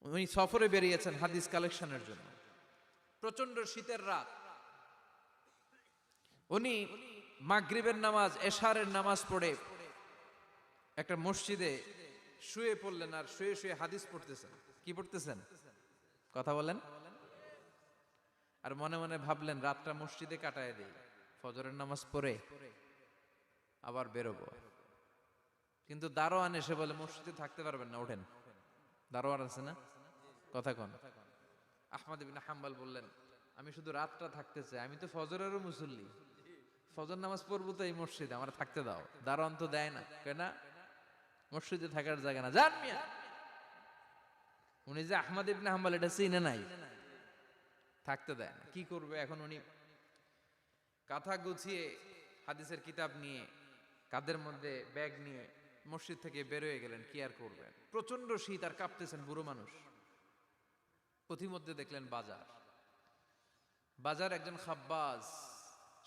উনি সফরে বেরিয়েছেন হাদিস কালেকশনের জন্য। প্রচন্ড শীতের রাত। উনি মাগরিবের নামাজ, এশারের নামাজ পড়ে একটা মসজিদে শুয়ে পড়লেন, আর শুয়ে শুয়ে হাদিস পড়তেছেন। কি পড়তেছেন? কথা বলেন। আর মনে মনে ভাবলেন রাতটা মসজিদে কাটায় দেই, ফজরের নামাজ পড়ে আবার বেরোবো। কিন্তু দারোয়ান এসে বলে মসজিদে থাকতে পারবেন না, ওঠেন। দারোয়ান আছে না? কথা কন। আহমদ ইবনে হাম্বল বললেন, আমি শুধু রাতটা থাকতে চাই, আমি তো ফজরেরও মুসল্লি, ফজর নামাজ পড়বো তো এই মসজিদে, আমার থাকতে দাও। দারোয়ান তো দেয় না, কেন? মসজিদে থাকার জায়গা না, যান মিয়া। উনি যে আহমদ ইবনে হাম্বল এটা চিনে নাই, থাকতে দেয় না। কি করবে এখন? উনি কাঁথা গুছিয়ে হাদিসের কিতাব নিয়ে কাঁধের মধ্যে ব্যাগ নিয়ে মসজিদ থেকে বেরোয় গেলেন। কি আর করবেন, প্রচন্ড শীত, আর কাঁপতেছেন, বুড়ো মানুষ। পথিমধ্যে দেখলেন বাজার। বাজার একজন খাব্বাজ,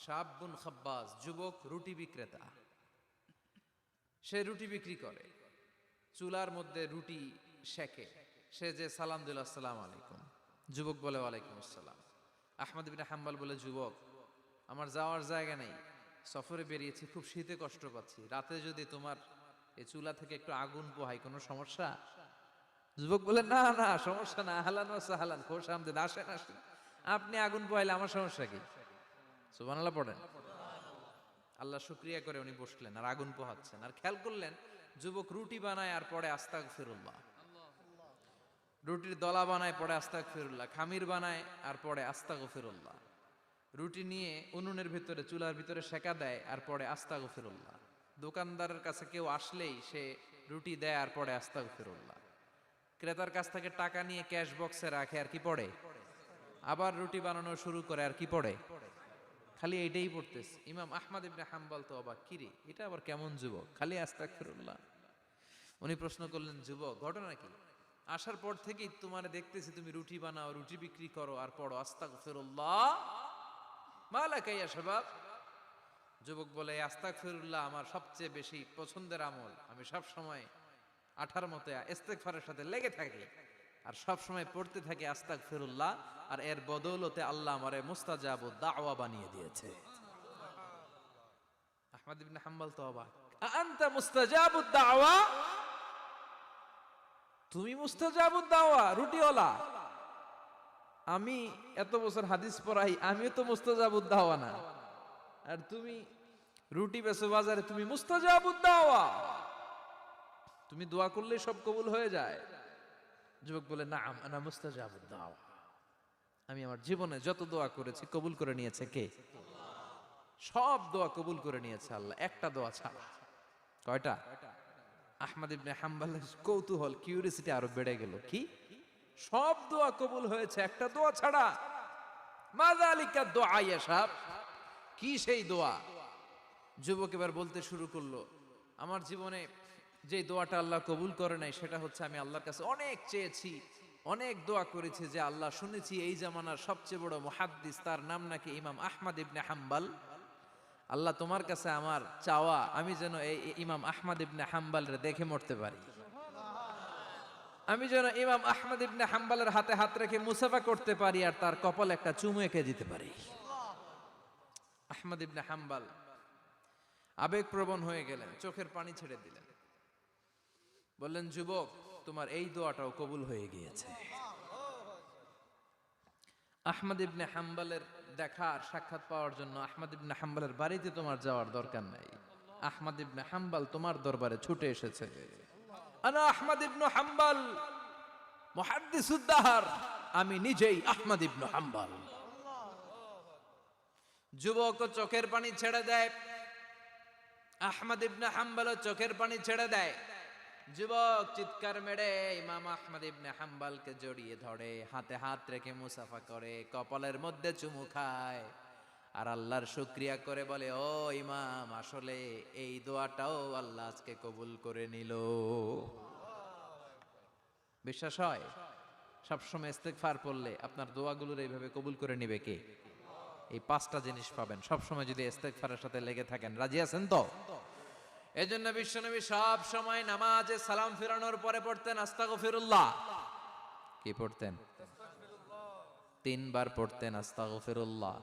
শাবুন খাব্বাজ, যুবক রুটি বিক্রেতা। সে রুটি বিক্রি করে, চুলার মধ্যে রুটি সেকে। সে যে সালাম দিল, আসসালামু আলাইকুম। যুবক বলে ওয়ালাইকুম আসসালাম। আহমদ ইবনে হাম্বল বলে, যুবক আমার যাওয়ার জায়গা নেই, সফরে বেরিয়েছি, খুব শীতে কষ্ট পাচ্ছি, রাতে যদি তোমার এই চুলা থেকে একটু আগুন পোহাই কোনো সমস্যা? যুবক বলে, না না সমস্যা না, আহলান ওয়া সাহলান, খোশ আমদেদ, আসেন আসেন, আপনি আগুন পোহাইলে আমার সমস্যা কি? সুবহানাল্লাহ পড়েন। আল্লাহ শুকরিয়া করে উনি বসলেন আর আগুন পোহাচ্ছেন। আর খেয়াল করলেন যুবক রুটি বানায় আর পড়ে আস্তাগফিরুল্লাহ, রুটির দলা বানায় পড়ে আস্তাগফিরুল্লাহ, খামির বানায় আর পড়ে আস্তাগফিরুল্লাহ, রুটি নিয়ে উনুনের ভিতরে চুলার ভিতরে সেকা দেয় আর পড়ে আস্তাগফিরুল্লাহ। দোকানদারের কাছে কেউ আসলেই সে রুটি দেয় আর পড়ে আস্তাগফিরুল্লাহ। ক্রেতার কাছ থেকে টাকা নিয়ে ক্যাশ বক্সে রাখে আর কি পড়ে? আবার রুটি বানানো শুরু করে আর কি পড়ে? খালি এইটাই পড়তেছে। ইমাম আহমদ ইবনে হাম্বল তো অবাক, কিরে এটা আবার কেমন যুবক, খালি আস্তাগফিরুল্লাহ। উনি প্রশ্ন করলেন, যুবক ঘটনা কি? আসার পর থেকেই তোমার দেখতেছি তুমি রুটি বানাও, রুটি বিক্রি করো আর পড়ো আস্তাগফিরুল্লাহ, মালাকা ইয়া শাবাব। যুবক বলে, আস্তাগফিরুল্লাহ আমার সবচেয়ে বেশি পছন্দের আমল, আমি সব সময় আঠার মতো ইস্তেগফারের সাথে লেগে থাকি আর সব সময় পড়তে থাকি আস্তাগফিরুল্লাহ, আর এর বদৌলতে আল্লাহ আমারে মুস্তাজাবুদ দাওয়া বানিয়ে দিয়েছে। আহমদ ইবনে হাম্বল তো অবাক, আনতা মুস্তাজাবুদ দাওয়া, তুমি মুস্তাজাবুদ দাওয়া, রুটিওয়ালা। আমি এত বছর হাদিস পড়াই, আমিও তো মুস্তাজাবুদ দাওয়া না, আর তুমি রুটি বেচো বাজারে, তুমি মুস্তাজাবুদ দাওয়া, তুমি দোয়া করলেই সব কবুল হয়ে যায়। যুবক বলে, নাম আনা মুস্তাজাবুদ দাওয়া, আমি আমার জীবনে যত দোয়া করেছি কবুল করে নিয়েছে কে? সব দোয়া কবুল করে নিয়েছে আল্লাহ, একটা দোয়া ছাড়া। কয়টা? আহমদ ইবনে হাম্বলের কৌতূহল, কিউরিয়াসিটি আরো বেড়ে গেল। কি? সব দোয়া কবুল হয়েছে, একটা দোয়া ছাড়া। মাযালিকা দোয়া ইয়া শাব, কি সেই দোয়া? যুবক এবার বলতে শুরু করলো, আমার জীবনে যে দোয়াটা আল্লাহ কবুল করে নাই সেটা হচ্ছে, আমি আল্লাহর কাছে অনেক চেয়েছি, অনেক দোয়া করেছি, যে আল্লাহ শুনেছি এই জামানার সবচেয়ে বড় মুহাদ্দিস, তার নাম নাকি ইমাম আহমদ ইবনে হাম্বল। আল্লাহ তোমার কাছে আমার চাওয়া, আমি যেন এই ইমাম আহমদ ইবনে হাম্বলরে দেখে মরতে পারি, আমি যেন ইমাম আহমদ ইবনে হাম্বলের হাতে হাত রেখে মুসাফা করতে পারি আর তার কপালে একটা চুমু এঁকে দিতে পারি। আহমদ ইবনে হাম্বল আবেগপ্রবণ হয়ে গেলেন, চোখের পানি ছেড়ে দিলেন, বললেন, যুবক তোমার এই দোয়াটাও কবুল হয়ে গিয়েছে। আহমদ ইবনে হাম্বলের দেখার সাক্ষাৎ পাওয়ার জন্য আহমদ ইবনে হাম্বলের বাড়িতে তোমার যাওয়ার দরকার নাই, আহমদ ইবনে হাম্বল তোমার দরবারে ছুটে এসেছে। আনা আহমদ ইবনে হাম্বল মুহাদ্দিসুদ দাহর, আমি নিজেই আহমদ ইবনে হাম্বল। যুবক চোখের পানি ছেড়ে দেয়, আহমদ ইবনে হাম্বল চোখের পানি ছেড়ে দেয়। যুবক চিৎকার মেরে ইমাম আহমদ ইবনে হাম্বলকে জড়িয়ে ধরে, হাতে হাত রেখে মুসাফা করে, কপালের মধ্যে চুমু খায় আর আল্লাহর শুকরিয়া করে বলে, ও ইমাম, আসলে এই দোয়াটাও আল্লাহ আজকে কবুল করে নিল। বিশ্বাস হয়? সবসময় ইস্তেগফার পড়লে আপনার দোয়াগুলোর এইভাবে কবুল করে নিবে কে? এই পাঁচটা জিনিস পাবেন সবসময় যদি ইস্তেগফারের সাথে লেগে থাকেন। রাজি আছেন তো? এজন্য বিশ্বনবী সব সময় নামাজে সালাম ফিরানোর পরে পড়তেন আস্তাগফিরুল্লাহ। কি পড়তেন? 3 বার পড়তেন আস্তাগফিরুল্লাহ,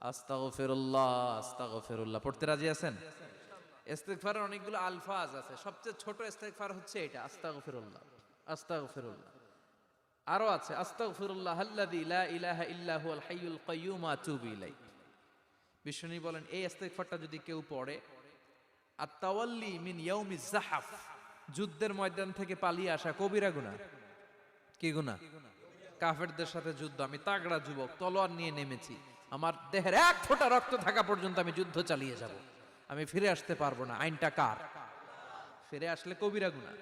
আস্তাগফিরুল্লাহ, আস্তাগফিরুল্লাহ। পড়তে রাজি আছেন? ইস্তেগফারের অনেকগুলো আলফাজ আছে, সবচেয়ে ছোট ইস্তেগফার হচ্ছে এটা, আস্তাগফিরুল্লাহ, আস্তাগফিরুল্লাহ। আরো আছে আস্তাগফিরুল্লাহ আল্লাযী লা ইলাহা ইল্লা হুয়াল হাইয়ুল কাইয়্যুম ওয়া আতুবু ইলাইহি। বিষ্ণু বলেন এই ইস্তেগফারটা যদি কেউ পড়ে, আত-তাওয়াল্লি মিন ইয়াউমিজ যাহাফ, যুদ্ধের ময়দান থেকে পালিয়ে আসা কবিরা গুনাহ। কি গুনাহ? কাফেরদের সাথে যুদ্ধ, আমি তাগড়া যুবক, তলোয়ার নিয়ে নেমেছি, আমার দেহের এক ফোঁটা রক্ত থাকা পর্যন্ত আমি যুদ্ধ চালিয়ে যাব, আমি ফিরে আসতে পারবো না, আইনটা কার? ফিরে আসলে কবিরা গুনাহ।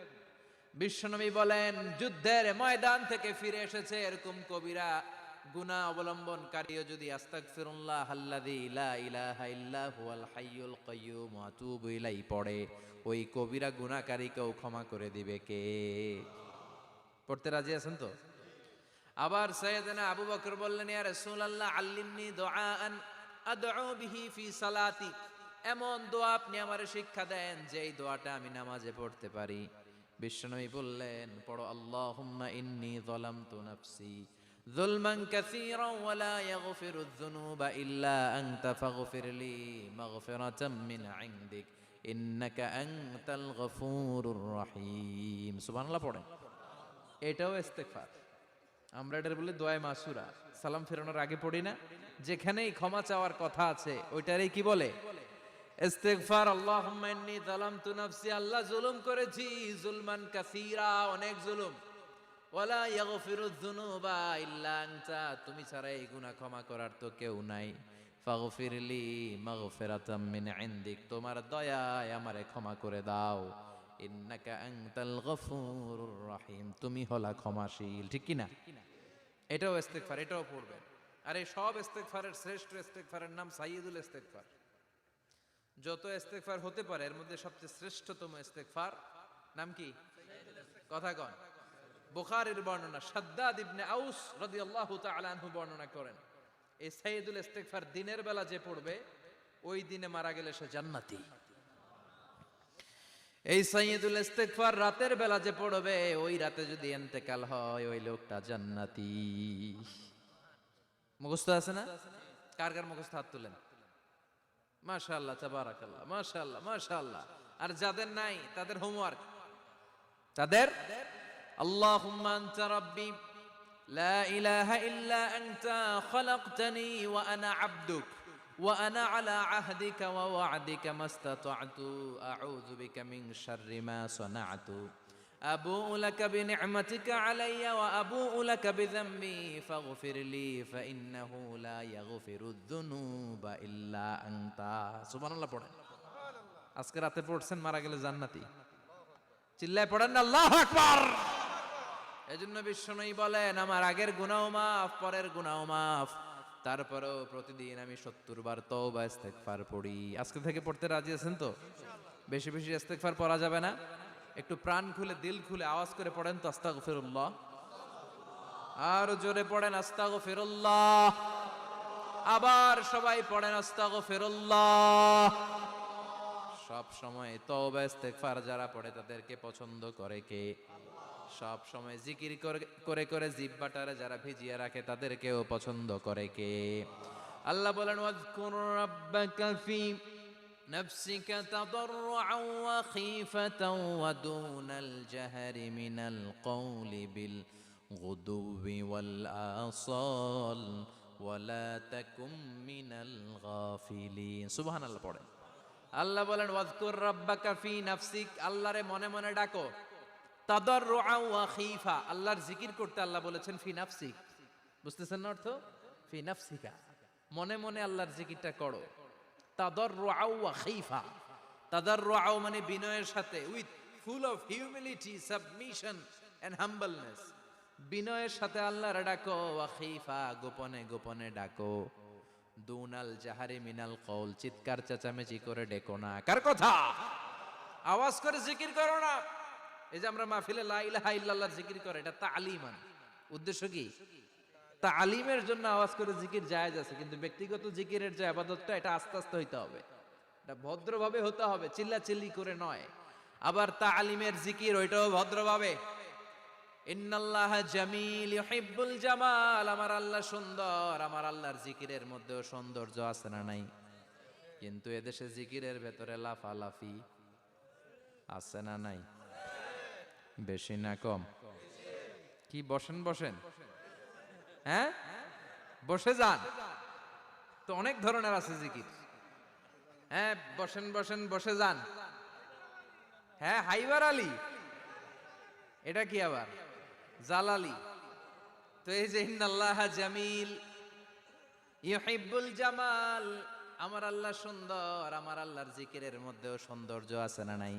বিশ্বনবী বলেন যুদ্ধের ময়দান থেকে ফিরে এসেছে এরকম কবিরা গুনাহ অবলম্বনকারীও যদি আস্তাগফিরুল্লাহ আল্লাযী লা ইলাহা ইল্লা হুয়াল হাইয়ুল কাইয়্যুম ওয়া আতুবু ইলাইহি পড়ে, ওই কবিরা গুনাহকারীকেও ক্ষমা করে দিবে কে? পড়তে রাজি আছেন তো? আবার সাইয়েদনা আবু বকর বললেন, ইয়া রাসূলুল্লাহ আল্লিমনি দুআআন আদউ বিহি ফি সালাতি, এমন দোয়া আপনি আমারে শিক্ষা দেন যে এই দোয়াটা আমি নামাজে পড়তে পারি। বিশ্বনবী বললেন, পড়ো আল্লাহুম্মা ইন্নী যালামতু নাফসি যুলমান কাসীরান ওয়া লা ইয়াগফিরুয যুনুবা ইল্লা আনতা ফাগফিরলি মাগফিরাতাম মিন ইনদিক ইন্নাকা আনতাল গফুরুর রহিম। সুবহানাল্লাহ পড়েন। এটাও ইস্তেগফার। আমরা এটার বলি দোয়া মাসুরা, সালাম ফেরানোর আগে পড়ি না? যেখানেই ক্ষমা চাওয়ার কথা আছে ওইটারই কি বলে? ইস্তেগফার। আল্লাহুম্মা ইন্নী যালামতু নাফসি, আল্লাহ জুলুম করেছি, যুলমান কাসীরা, অনেক জুলুম, ওয়ালা ইয়াগফিরুয যুনুবা ইল্লা আনতা, তুমি ছাড়া এই গুনাহ ক্ষমা করার তো কেউ নাই। ফাগফিরলি মাগফিরাতাম মিন ইনদিক, তোমার দয়ায় আমারে ক্ষমা করে দাও। ইন্নাকা আনতাল গফুরুর রহিম, তুমি হলা ক্ষমাশীল। ঠিক কি না? এটাও ইস্তেগফার, এটাও পড়বেন। আর এই সব ইস্তেগফারের শ্রেষ্ঠ ইস্তেগফারের নাম সাইয়্যিদুল ইস্তেগফার। যত ইস্তেগফার হতে পারে এর মধ্যে সবচেয়ে শ্রেষ্ঠতম ইস্তেগফার নাম কি? কথা কন। বুখারীর বর্ণনা, শাদ্দাদ ইবনে আউস রাদিয়াল্লাহু তাআলা আনহু বর্ণনা করেন, এই সাইয়্যিদুল ইস্তেগফার দিনের বেলা যে পড়বে ওই দিনে মারা গেলে সে জান্নাতি। এই সাইয়্যিদুল ইস্তেগফার রাতের বেলা যে পড়বে ওই রাতে যদি ইন্তেকাল হয় ওই লোকটা জান্নাতি। মুখস্থ আছে না? কার কার মুখস্থ হাত তুলেন। মাশাআল্লাহ, তাবারাকাল্লাহ, মাশাআল্লাহ, মাশাআল্লাহ। আর যাদের নাই তাদের হোমওয়ার্ক, তাদের আল্লাহুম্মা আনতা রাব্বি লা ইলাহা ইল্লা আনতা খালাকতানি ওয়া আনা আবদুক ওয়া আনা আলা আহদিকা ওয়া ওয়া'দিকা মাস্তাতা'তু আউযু বিকা মিন শাররি মা সানা'তু আবুউ লাকা বিনি'মাতিকা আলাইয়া ওয়া আবুউ লাকা বিযামবি ফাগফিরলি ফাইন্নাহু লা ইয়াগফিরুয যুনুবা ইল্লা আনতা। সুবহানাল্লাহ পড়েন। আজকে রাতে পড়ছেন, মারা গেলে জান্নাতি। চিল্লায় পড়েন না আল্লাহু আকবার। এজন্য বিশ্বনবী বলেন আমার আগের গুনাহ মাফ, পরের গুনাহ মাফ, তারপরেও প্রতিদিন আমি 70 বার তওবা ইস্তেগফার পড়ি। আজকে থেকে পড়তে রাজি আছেন তো? বেশি বেশি ইস্তেগফার পড়া যাবে না? একটু প্রাণ খুলে দিল খুলে আওয়াজ করে পড়েন তো আস্তাগফিরুল্লাহ। আর জোরে পড়েন আস্তাগফিরুল্লাহ। আবার সবাই পড়েন আস্তাগফিরুল্লাহ। সব সময় তওবা ইস্তেগফার যারা পড়ে তাদেরকে পছন্দ করে কে? সব সময় জিকির করে করে জিহ্বাটারে যারা ভিজিয়ে রাখে তাদেরকেও পছন্দ করে কে? আল্লাহ বলেন ওয়াজকুর রাব্বাকা ফি নাফসিকা তাদাররুআন ওয়া খীফাতান ওয়া দুনাল জাহরি মিনাল কওলি বিল গুদুবি ওয়াল আসাল ওয়া লা তাকুম মিনাল গাফিলিন। সুবহানাল্লাহ পড়েন। আল্লাহ বলেন ওয়াজকুর রাব্বাকা ফি নাফসিক, আল্লাহরে মনে মনে ডাকো। তাদাররুআন ওয়া খীফা, আল্লাহর জিকির করতে আল্লাহ বলেছেন ফি নাফসিক। বুঝতেছেন না অর্থ? ফি নাফসিকা, মনে মনে আল্লাহর জিকিরটা করো। তাদাররুআন ওয়া খীফা, তাদাররুআন মানে বিনয়ের সাথে, with full of humility, submission and humbleness, বিনয়ের সাথে আল্লাহর ডাকো। ওয়া খীফা, গোপনে গোপনে ডাকো। দুনাল জাহারি মিনাল কওল, চিৎকার চেঁচামেচি করে ডেকো না। কার কথা? আওয়াজ করে জিকির করো না। এই যে আমরা মাহফিলে লা ইলাহা ইল্লাল্লাহর জিকির করে, এটা তালিমান। উদ্দেশ্য কি? তালিমের জন্য আওয়াজ করে জিকির জায়েজ আছে, কিন্তু ব্যক্তিগত জিকিরের যে ইবাদতটা এটা আস্তে আস্তে হইতে হবে, এটা ভদ্রভাবে হতে হবে, চিল্লা চিল্লি করে নয়। আবার তালিমের জিকির ওইটাও ভদ্রভাবে। ইন্নাল্লাহা জামিল ইউহিব্বুল জামাল, আমার আল্লাহ সুন্দর, আমার আল্লাহর জিকিরের মধ্যেও সৌন্দর্য আছে না নাই? কিন্তু এদেশে জিকিরের ভেতরে লাফালাফি আছে না নাই? বেশি না কম? কি বসেন বসেন, হ্যাঁ বসে যান তো, অনেক ধরনের আছে জিকির। হ্যাঁ বসেন বসেন বসে যান। হ্যাঁ হাইবার আলী, এটা কি আবার জালালি? তো এই যে ইন্নাল্লাহা জামিল ইউহিব্বুল জামাল, আমার আল্লাহ সুন্দর, আমার আল্লাহর জিকিরের মধ্যেও সৌন্দর্য আছে না নাই?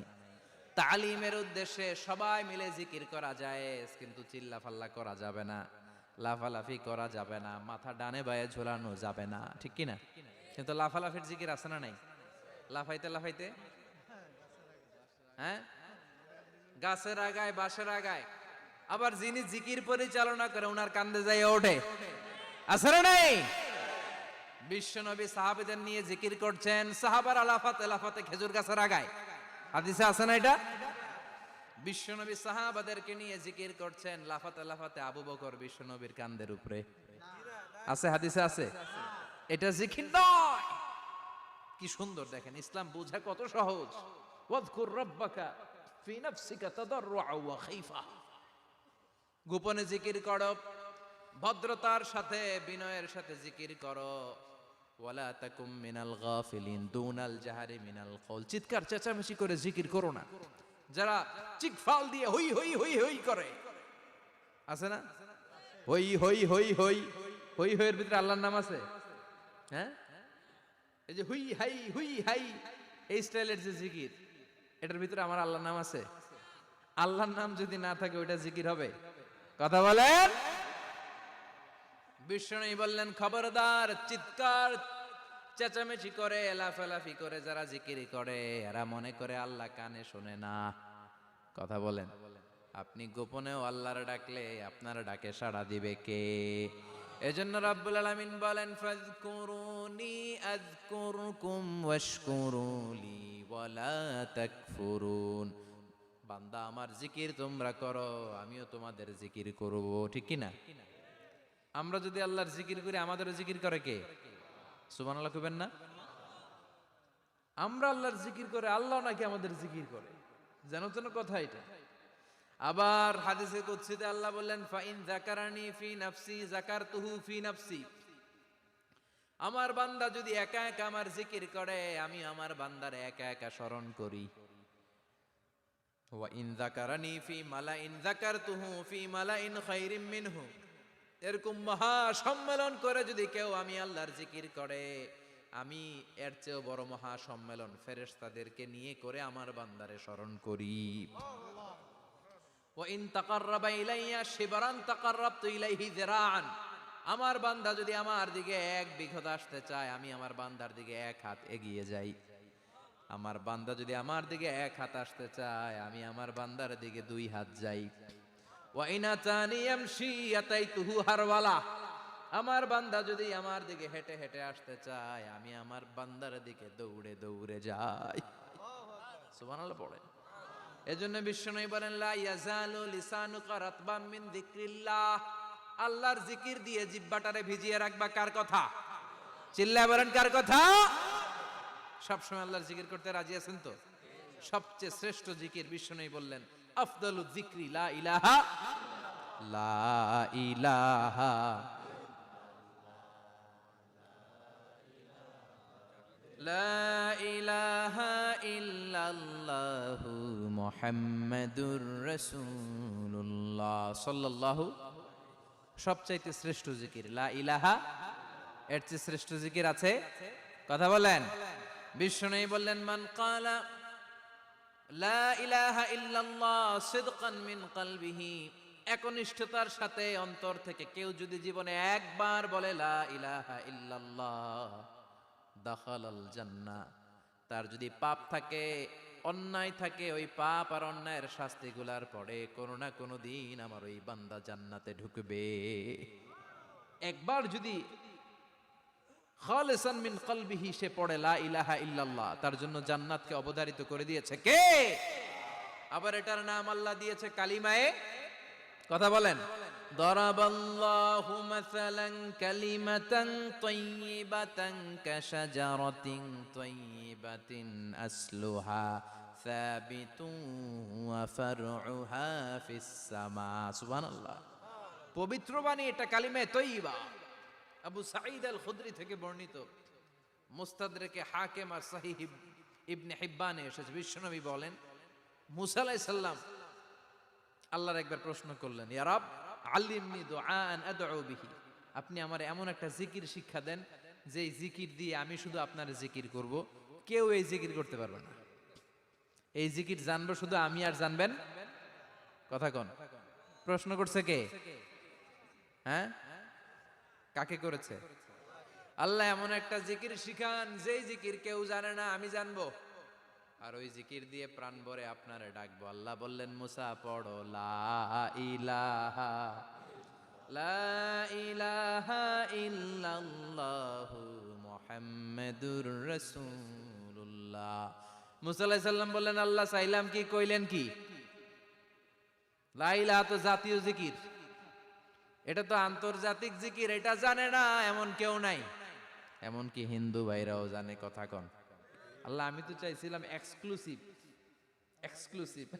তালিমের উদ্দেশ্যে সবাই মিলে জিকির করা যায়, কিন্তু চিল্লাফাল্লা করা যাবে না, লাফালাফি করা যাবে না, মাথা ডানে বায়ে ঝোলানো যাবে না, ঠিক কি না? কিন্তু লাফালাফির জিকির আছে না নাই? লাফাইতে লাফাইতে, হ্যাঁ গাছের আগায় বাঁশের আগায়, আবার যিনি জিকির পরিচালনা করে ওনার কান্দে যায় ওঠে, আছে না নাই? বিশ্বনবী সাহাবীদের নিয়ে জিকির করছেন, সাহাবারা লাফাতে লাফাতে খেজুর গাছের আগায়, হাদিসে আছে না এটা? বিশ্বনবী সাহাবাদেরকে নিয়ে জিকির করছেন, লাফাতে লাফাতে আবু বকর বিশ্বনবীর কান্দের উপরে, আছে হাদিসে আছে। এটা জিকির নয়। কি সুন্দর দেখেন, ইসলাম বোঝা কত সহজ। ওয়াযকুর রাব্বাকা ফি নাফসিকা তাদাররুআ ওয়া খাইফা, গোপনে জিকির করো, ভদ্রতার সাথে বিনয়ের সাথে জিকির করো। ওয়ালা তাকুম মিনাল গাফিলিন দুনাল জাহারি মিনাল কওল, চিৎকার চেঁচামেচি করে জিকির করো না। যারা চিকফাল দিয়ে হই হই হই হই করে, আছে না? হই হই হই হই হই হইয়ের ভিতরে আল্লাহর নাম আছে, হ্যাঁ এই যে হুই হাই এই স্টাইলের যে জিকির, এটার ভিতরে আমার আল্লাহর নাম আছে? আল্লাহর নাম যদি না থাকে ওইটা জিকির হবে? কথা বলেন। বিষ্ণু বললেন খবরদার, চিৎকার চেঁচামেচি করে লাফালাফি করে যারা জিকির করে এরা মনে করে আল্লাহ কানে শোনে না। কথা বলেন। আপনি গোপনেও আল্লাহর ডাকলে আপনার ডাকে সাড়া দিবে কে? এজন্য রাব্বুল আলামিন বলেন ফাযকুরুনি আযকুরকুম ওয়াশকুরুলি ওয়ালা তাকফুরুন, বান্দা আমার জিকির তোমরা করো, আমিও তোমাদের জিকির করব, ঠিক কি না? আমরা যদি আল্লাহর জিকির করি আমাদেরও জিকির করে কে? সুবহানাল্লাহ কইবেন না? আমরা আল্লাহর জিকির করে আল্লাহ নাকি আমাদের জিকির করে, জানো তো না কথা এটা? আবার হাদিসে কুদসিতে আল্লাহ বললেন ফাইন যাকারানি ফি নাফসি যাকারতুহু ফি নাফসি, আমার বান্দা যদি একা একা আমার জিকির করে আমি আমার বান্দারে একা একা স্মরণ করি। ওয়া ইন যাকারানি ফি মালাইন যাকারতুহু ফি মালাইন খায়রিম মিনহু, এরকম মহা সম্মেলন করে যদি কেউ আমি আল্লাহর জিকির করে, আমি এর চেয়েও বড় মহা সম্মেলন ফেরেশতাদেরকে নিয়ে করে আমার বান্দারে স্মরণ করি। ওয়া ইন তাকাররাবা ইলাইয়া শিবরান তাকাররাবতু ইলাইহি যিরাআন, আমার বান্দা যদি আমার দিকে এক বিঘত আসতে চায় আমি আমার বান্দার দিকে এক হাত এগিয়ে যাই। আমার বান্দা যদি আমার দিকে এক হাত আসতে চায় আমি আমার বান্দার দিকে দুই হাত যাই। ওয়া ইন আতানি ইয়ামশি আতাইতুহু হারওয়ালা, আমার বান্দা যদি আমার দিকে হেঁটে হেঁটে আসতে চায় আমি আমার বান্দার দিকে দৌড়ে দৌড়ে যাই। সুবহানাল্লাহ পড়ে। এজন্য বিশ্বনবী বলেন লা ইয়াজালু লিসানুকা রাতবাম মিন যিকরিল্লাহ, আল্লাহর জিকির দিয়ে জিহ্বাটারে ভিজিয়ে রাখবা। কার কথা? চিল্লায় বলেন কার কথা? সবসময় আল্লাহর জিকির করতে রাজি আছেন তো? সবচেয়ে শ্রেষ্ঠ জিকির বিশ্বনবী বললেন আফদালু যিকরি লা ইলাহা লা ইলাহা লা ইলাহা ইল্লাল্লাহু মুহাম্মাদুর রাসূলুল্লাহ সাল্লাল্লাহু, সবচাইতে শ্রেষ্ঠ জিকির লা ইলাহা, এর চেয়ে শ্রেষ্ঠ জিকির আছে? কথা বলেন। বিশ্বনবী বললেন মান ক্বালা লা ইলাহা ইল্লাল্লাহ সিদকান মিন কলবিহি, একনিষ্ঠতার সাথে অন্তর থেকে কেউ যদি জীবনে একবার বলে লা ইলাহা ইল্লাল্লাহ দাখালাল জান্নাহ, তার যদি পাপ থাকে অন্যায় থাকে ওই পাপ আর অন্যায়ের শাস্তিগুলার পরে কোনো না কোনো দিন আমার ওই বান্দা জান্নাতে ঢুকবে। একবার যদি খালিসান মিন কলবিহি সে পড়ে লা ইলাহা ইল্লাল্লাহ, তার জন্য জান্নাতকে অবধারিত করে দিয়েছে কে? আবার এটার নাম আল্লাহ দিয়েছে কালিমায়ে কথা বলেন। দরাবাল্লাহু মাসালান কালিমাতান তাইয়িবাতান কাশাজারাতিন তাইয়িবাতিন আসলুহা সাবিতুন ওয়া ফারউহা ফিস সামা। সুবহানাল্লাহ। পবিত্র বাণী, এটা কালিমে তৈয়বা। আবু সাঈদ আল খুদরি থেকে বর্ণিত, মুস্তাদরেকে হাকিম আর সহিহ ইবনে হিব্বানে এসেছে। বিশ্বনবী বলেন, মুসা আলাইহিস সালাম আল্লাহর একবার প্রশ্ন করলেন, ইয়া রাব আল্লিমনি দুআআন আদউ বিহি, আপনি আমার এমন একটা জিকির শিক্ষা দেন যে জিকির দিয়ে আমি শুধু আপনার জিকির করব, কেউ এই জিকির করতে পারবে না। এই জিকির জানবো শুধু আমি, আর জানবেন কথা কোন? প্রশ্ন করছে কে? হ্যাঁ, কাকে করেছে? আল্লাহ এমন একটা জিকির শিখান যেই জিকির কেউ জানে না, আমি জানবো, আর ওই জিকির দিয়ে প্রাণ ভরে আপনারে ডাকবো। আল্লাহ বললেন, মুসা পড়ো লা ইলাহা ইল্লাল্লাহু মুহাম্মাদুর রাসূলুল্লাহ। মুসা আলাইহিস সালাম বললেন, আল্লাহ চাইলাম কি, কইলেন কি? লা ইলাহা তো জাতীয় জিকির, এটা তো আন্তর্জাতিক জিকির, এটা জানে না এমন কেউ নাই। এমনকি হিন্দু ভাইরাও জানে, কথা কন। আল্লাহ আমি তো চাইছিলাম এক্সক্লুসিভ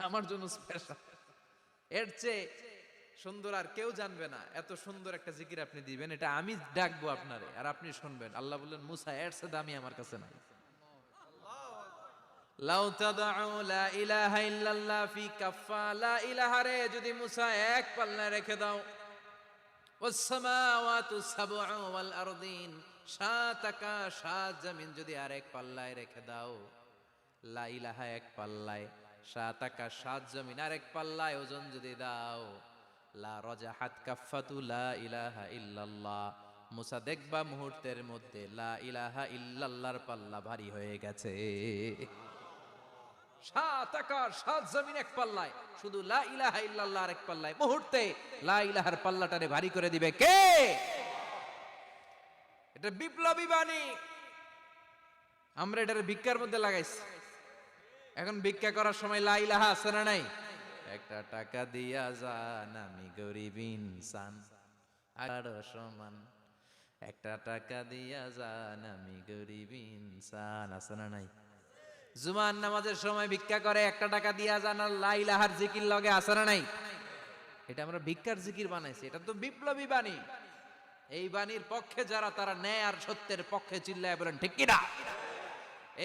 আমার জন্য স্পেশাল, এর চেয়ে সুন্দর আর কেউ জানবে না। এত সুন্দর একটা জিকির আপনি দিবেন, এটা আমি ডাকবো আপনারে আর আপনি শুনবেন। আল্লাহ বললেন, মুসা এর চেয়ে দামি আমার কাছে নাই। লাউ তাদউ লা ইলাহা ইল্লাল্লাহ ফি কাফা, লা ইলাহা রে যদি মুসা এক পাল্লায় রেখে দাও, ওয়াস সামাওয়াতু সাবউ ওয়াল আরদিন, সাত আকাশ সাত জমিন যদি আরেক পাল্লায় রেখে দাও, লা ইলাহা এক পাল্লায়, সাত আকাশ সাত জমিন আরেক পাল্লায় ওজন যদি দাও, লা রাজাহাত কাফাতু লা ইলাহা ইল্লাল্লাহ, মুসা দেখবা মুহূর্তের মধ্যে লা ইলাহা ইল্লাল্লাহর পাল্লা ভারী হয়ে গেছে। সাত আকাশ সাত জমিন এক পাল্লায়, শুধু লা ইলাহা ইল্লাল্লাহ আরেক পাল্লায়, মুহূর্তে লা ইলাহার পাল্লাটারে ভারী করে দিবে কে? এটা বিপ্লবী বাণী। আমরা এটার ভিক্ষার মধ্যে লাগাইছি। এখন ভিক্ষা করার সময় লা ইলাহা আছে না নাই? একটা টাকা দিয়া যান, আমি গরিব ইনসান আর সমান, একটা টাকা দিয়া যান, আমি গরিব ইনসান, আছে না নাই? জুমার নামাজের সময় ভিক্ষা করে, একটা টাকা দিয়া যান, আর লা ইলাহার জিকির লগে, আছে না নাই? এটা আমরা ভিক্ষার জিকির বানাইছি, এটা তো বিপ্লবী বাণী। এই বাণীর পক্ষে যারা, তারা ন্যায় আর সত্যের পক্ষে চিল্লায় বলেন ঠিক কিনা?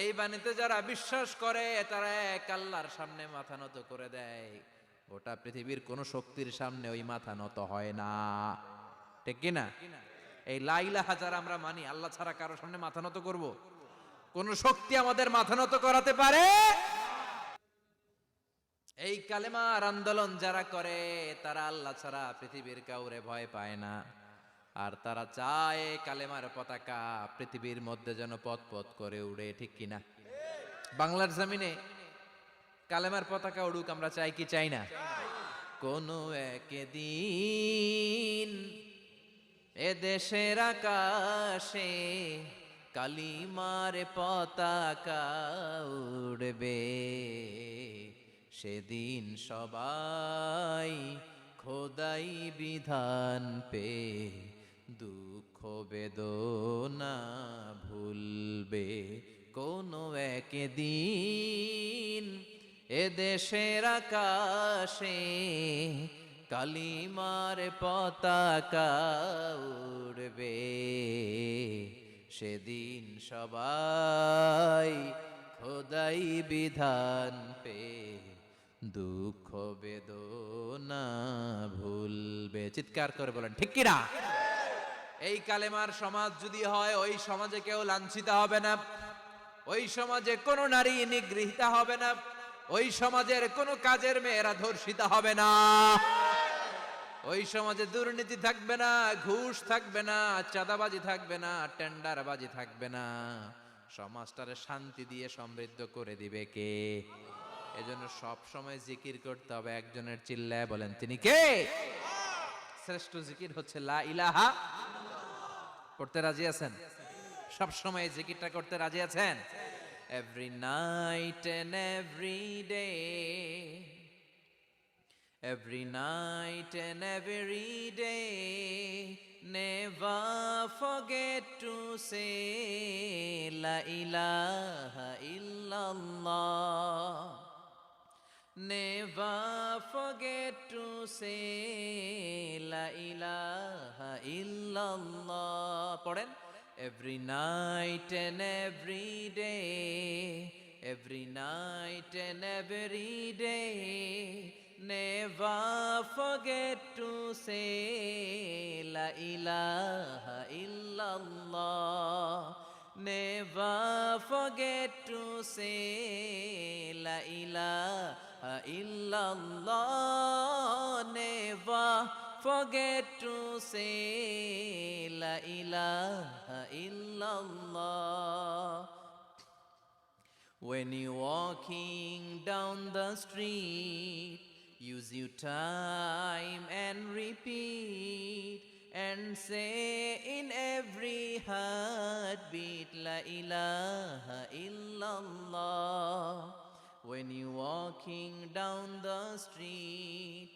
এই বাণীতে যারা বিশ্বাস করে, তারা এক আল্লাহর সামনে মাথা নত করে দেয়। গোটা পৃথিবীর কোন শক্তির সামনে ওই মাথা নত হয় না, ঠিক কিনা? এই লা ইলাহা যারা আমরা মানি, আল্লাহ ছাড়া কারো সামনে মাথা নত করব? কোন শক্তি আমাদের মাথা নত করাতে পারে? এই কালেমার আন্দোলন যারা করে, তারা আল্লাহ ছাড়া পৃথিবীর কাউরে ভয় পায় না। আর তারা চায় কালেমার পতাকা পৃথিবীর মধ্যে যেন পথ পথ করে উড়ে, ঠিক কিনা? বাংলার জমিনে কালেমার পতাকা উড়ুক, আমরা চাই কি চাই না? কোনো একদিন এ দেশের আকাশে কালিমার পতাকা উড়বে, সেদিন সবাই খোদাই বিধান পে দুঃখ বেদনা ভুলবে। কোনো একদিন এ দেশের আকাশে কালিমার পতাকা উড়বে, সেদিন সবাই খোদাই বিধান পে দুঃখ বেদনা ভুলবে। চিৎকার করে বলেন ঠিক কিনা? এই কালেমার সমাজ যদি হয়, ওই সমাজে কেউ লাঞ্ছিত হবে না, ওই সমাজে কোনো নারী নিগৃহীতা হবে না, ওই সমাজের কোনো কাজের মেয়েরা ধর্ষিতা হবে না, ওই সমাজে দুর্নীতি থাকবে না, ঘুষ থাকবে না, চাঁদাবাজি থাকবে না, টেন্ডারবাজি থাকবে না। সমাজটারে শান্তি দিয়ে সমৃদ্ধ করে দিবে কে? এজন্য সব সময় জিকির করতে হবে একজনের, চিল্লায় বলেন তিনি কে? শ্রেষ্ঠ জিকির হচ্ছে লা ইলাহা। পড়তে রাজি আছেন? সব সময় জিকিরটা করতে রাজি আছেন? Every night and every day, Every night and every day, never forget to say La ilaha illallah. Never forget to say La ilaha illallah. পড়েন every night and every day, every night and every day, never forget to say La ilaha illallah. Never forget to say La ilaha illallah. Never forget to say La ilaha illallah. When you're walking down the street, use your time and repeat and say in every heartbeat La ilaha illallah. When you're walking down the street,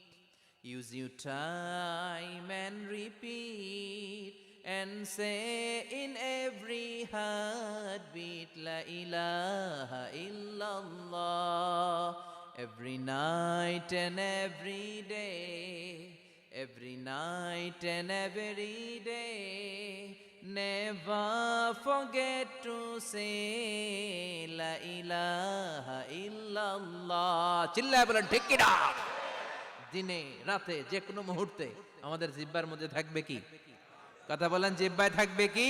use your time and repeat and say in every heartbeat La ilaha illallah. Every night and every day, every night and every day, never forget to say La ilaha illallah. চিল্লায় বলেন ঠিক কিনা? দিনে রাতে যে কোনো মুহূর্তে আমাদের জিহ্বার মধ্যে থাকবে কি? কথা বলেন জিহ্বায় থাকবে কি?